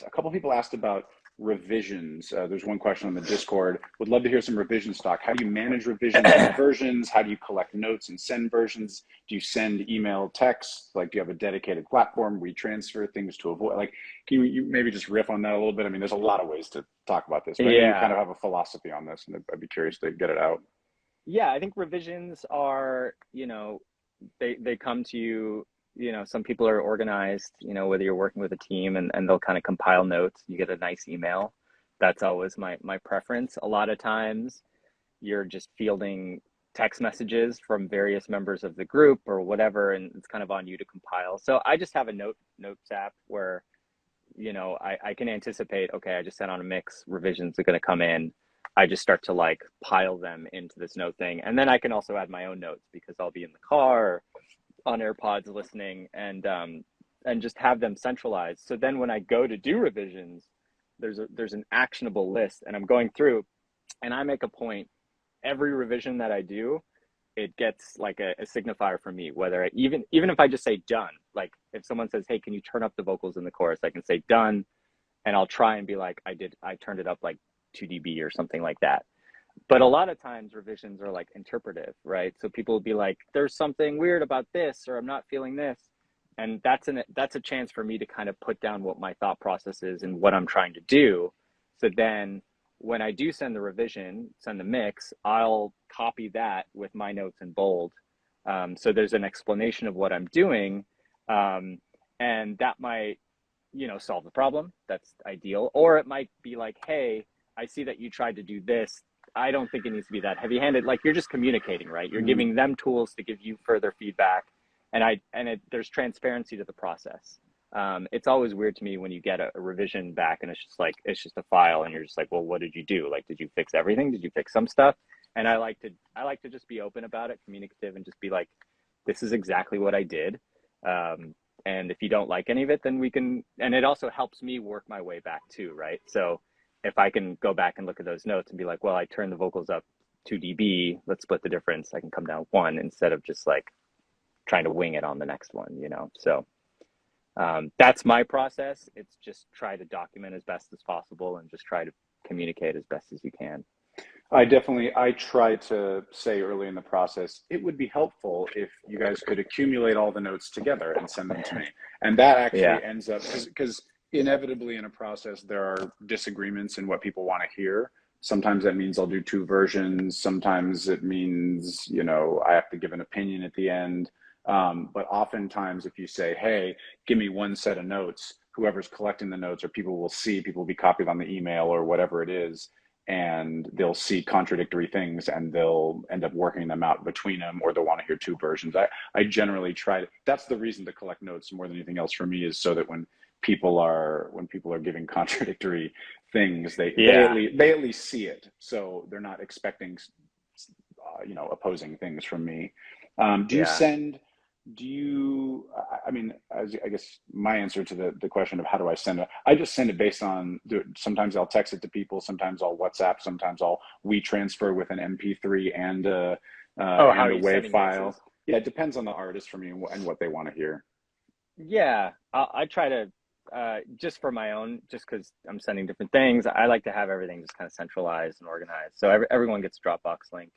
a couple people asked about revisions. There's one question on the Discord. Would love to hear some revision stock. How do you manage revisions and versions? How do you collect notes and send versions? Do you send email, text? Like, do you have a dedicated platform where you transfer things to avoid? Like, can you maybe just riff on that a little bit? I mean, there's a lot of ways to talk about this, but I know you kind Yeah. of have a philosophy on this, and I'd be curious to get it out. Yeah, I think revisions are, they come to you, some people are organized, whether you're working with a team and they'll kind of compile notes, you get a nice email. That's always my preference. A lot of times you're just fielding text messages from various members of the group or whatever, and it's kind of on you to compile. So I just have a notes app where, I can anticipate, okay, I just sent on a mix, revisions are going to come in. I just start to like pile them into this note thing. And then I can also add my own notes because I'll be in the car on AirPods listening and just have them centralized. So then when I go to do revisions, there's an actionable list and I'm going through and I make a point every revision that I do, it gets like a signifier for me, whether even if I just say done, like if someone says, hey, can you turn up the vocals in the chorus? I can say done and I'll try and be like, I turned it up like 2 dB or something like that. But a lot of times revisions are like interpretive, right? So people will be like, there's something weird about this, or I'm not feeling this. And that's a chance for me to kind of put down what my thought process is and what I'm trying to do. So then when I do send the revision, send the mix, I'll copy that with my notes in bold. So there's an explanation of what I'm doing. And that might, solve the problem. That's ideal. Or it might be like, hey, I see that you tried to do this. I don't think it needs to be that heavy-handed. Like you're just communicating, right? You're Mm. giving them tools to give you further feedback, and there's transparency to the process. It's always weird to me when you get a revision back and it's just a file, and you're just like, well, what did you do? Like, did you fix everything? Did you fix some stuff? And I like to just be open about it, communicative, and just be like, this is exactly what I did. And if you don't like any of it, then we can. And it also helps me work my way back too, right? So if I can go back and look at those notes and be like, well, I turned the vocals up 2 dB, let's split the difference. I can come down 1 instead of just like trying to wing it on the next one. So that's my process. It's just try to document as best as possible and just try to communicate as best as you can. I try to say early in the process, it would be helpful if you guys could accumulate all the notes together and send them to me. And that Yeah. actually ends up, because inevitably in a process, there are disagreements in what people want to hear. Sometimes that means I'll do two versions. Sometimes it means, I have to give an opinion at the end. But oftentimes if you say, hey, give me one set of notes, whoever's collecting the notes or people will be copied on the email or whatever it is, and they'll see contradictory things and they'll end up working them out between them, or they'll want to hear two versions. I generally try to, that's the reason to collect notes more than anything else for me, is so that when people are giving contradictory things, Yeah. they at least see it, so they're not expecting opposing things from me. Do you Yeah. send do you I mean, I guess my answer to the question of how do I send it, I just send it based on sometimes I'll text it to people, sometimes I'll WhatsApp, sometimes I'll we transfer with an MP3 Oh, how and are a you WAV sending file. mixes? Yeah, it depends on the artist for me and what they want to hear. Yeah. I try to, just for my own, just because I'm sending different things, I like to have everything just kind of centralized and organized. So everyone gets a Dropbox link,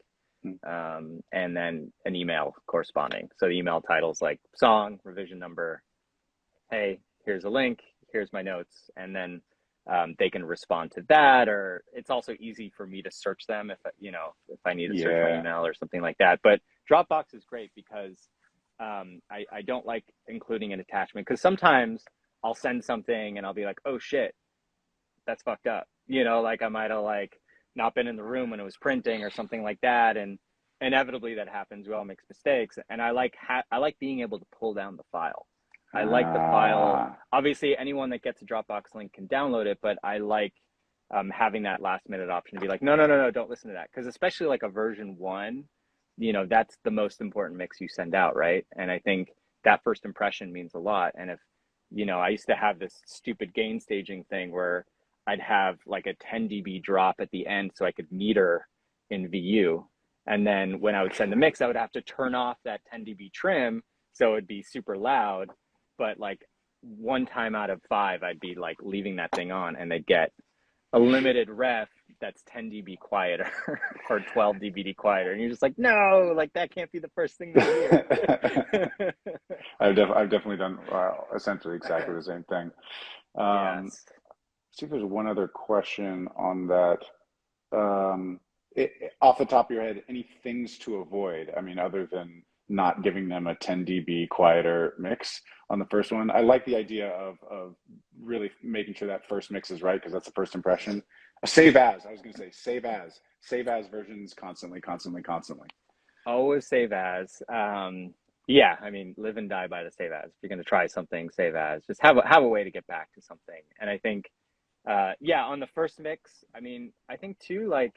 Hmm. and then an email corresponding. So the email title's like song, revision number, hey, here's a link, here's my notes, and then they can respond to that. Or it's also easy for me to search them if I need to search my Yeah. email or something like that. But Dropbox is great because I don't like including an attachment, because sometimes I'll send something and I'll be like, oh shit, that's fucked up. Like I might have like not been in the room when it was printing or something like that, and inevitably that happens. We all make mistakes, and I like being able to pull down the file. I like the file. uh, Obviously, anyone that gets a Dropbox link can download it, but I like having that last minute option to be like, no, no, no, no, don't listen to that, because especially like a version one, that's the most important mix you send out, right? And I think that first impression means a lot. And if I used to have this stupid gain staging thing where I'd have like a 10 dB drop at the end so I could meter in VU. And then when I would send the mix, I would have to turn off that 10 dB trim so it'd be super loud. But like one time out of 5, I'd be like leaving that thing on, and they'd get a limited ref that's 10 dB quieter or 12 dB quieter, and you're just like, no, like that can't be the first thing they hear. I've definitely done essentially exactly the same thing. Yes. See if there's one other question on that. Off the top of your head, any things to avoid? I mean, other than not giving them a 10 dB quieter mix on the first one. I like the idea of really making sure that first mix is right, because that's the first impression. Save as, I was going to say, save as versions constantly. Always save as. Yeah, I mean, live and die by the save as. If you're going to try something, save as. Just have a way to get back to something. And I think, yeah, on the first mix, I mean, I think too, like,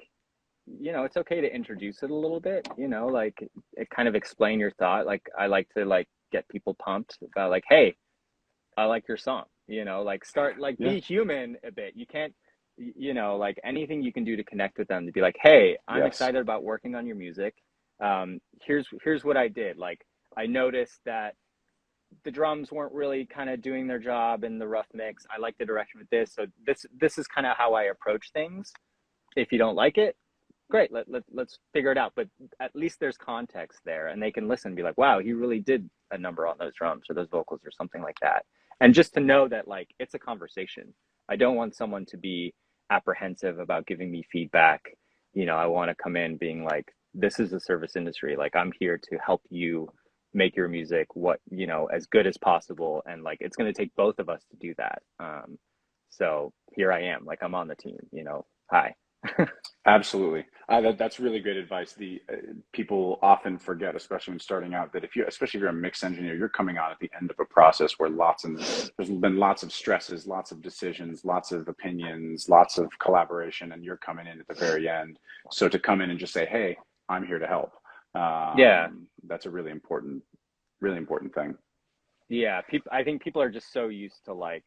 you know, it's okay to introduce it a little bit, you know, like it kind of explain your thought. Like I like to like get people pumped about like, hey, I like your song, you know, like start like Yeah. be human a bit. You can't, you know, like anything you can do to connect with them to be like, hey, I'm Yes. excited about working on your music. Here's what I did. Like I noticed that the drums weren't really kind of doing their job in the rough mix. I like the direction with this. So this is kind of how I approach things. If you don't like it, great, let's figure it out. But at least there's context there, and they can listen and be like, wow, he really did a number on those drums or those vocals or something like that. And just to know that like it's a conversation. I don't want someone to be apprehensive about giving me feedback. You know, I want to come in being like, this is the service industry, like I'm here to help you make your music what, you know, as good as possible, and like it's going to take both of us to do that. So here I am, like I'm on the team, you know. Hi. Absolutely. That's really good advice. The people often forget, especially when starting out, that especially if you're a mix engineer, you're coming on at the end of a process where there's been lots of stresses, lots of decisions, lots of opinions, lots of collaboration, and you're coming in at the very end. So to come in and just say, "Hey, I'm here to help," Yeah. that's a really important thing. Yeah. I think people are just so used to like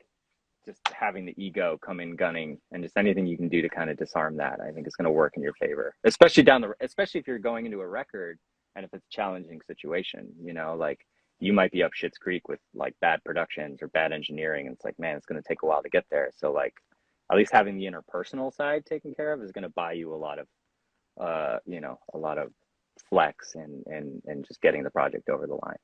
just having the ego come in gunning, and just anything you can do to kind of disarm that, I think is going to work in your favor, especially especially if you're going into a record and if it's a challenging situation, you know, like you might be up shit's creek with like bad productions or bad engineering. And it's like, man, it's going to take a while to get there. So like at least having the interpersonal side taken care of is going to buy you a lot of, you know, a lot of flex and just getting the project over the line.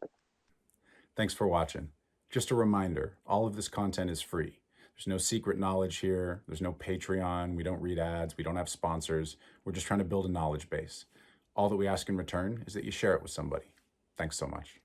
Thanks for watching. Just a reminder, all of this content is free. There's no secret knowledge here. There's no Patreon. We don't read ads. We don't have sponsors. We're just trying to build a knowledge base. All that we ask in return is that you share it with somebody. Thanks so much.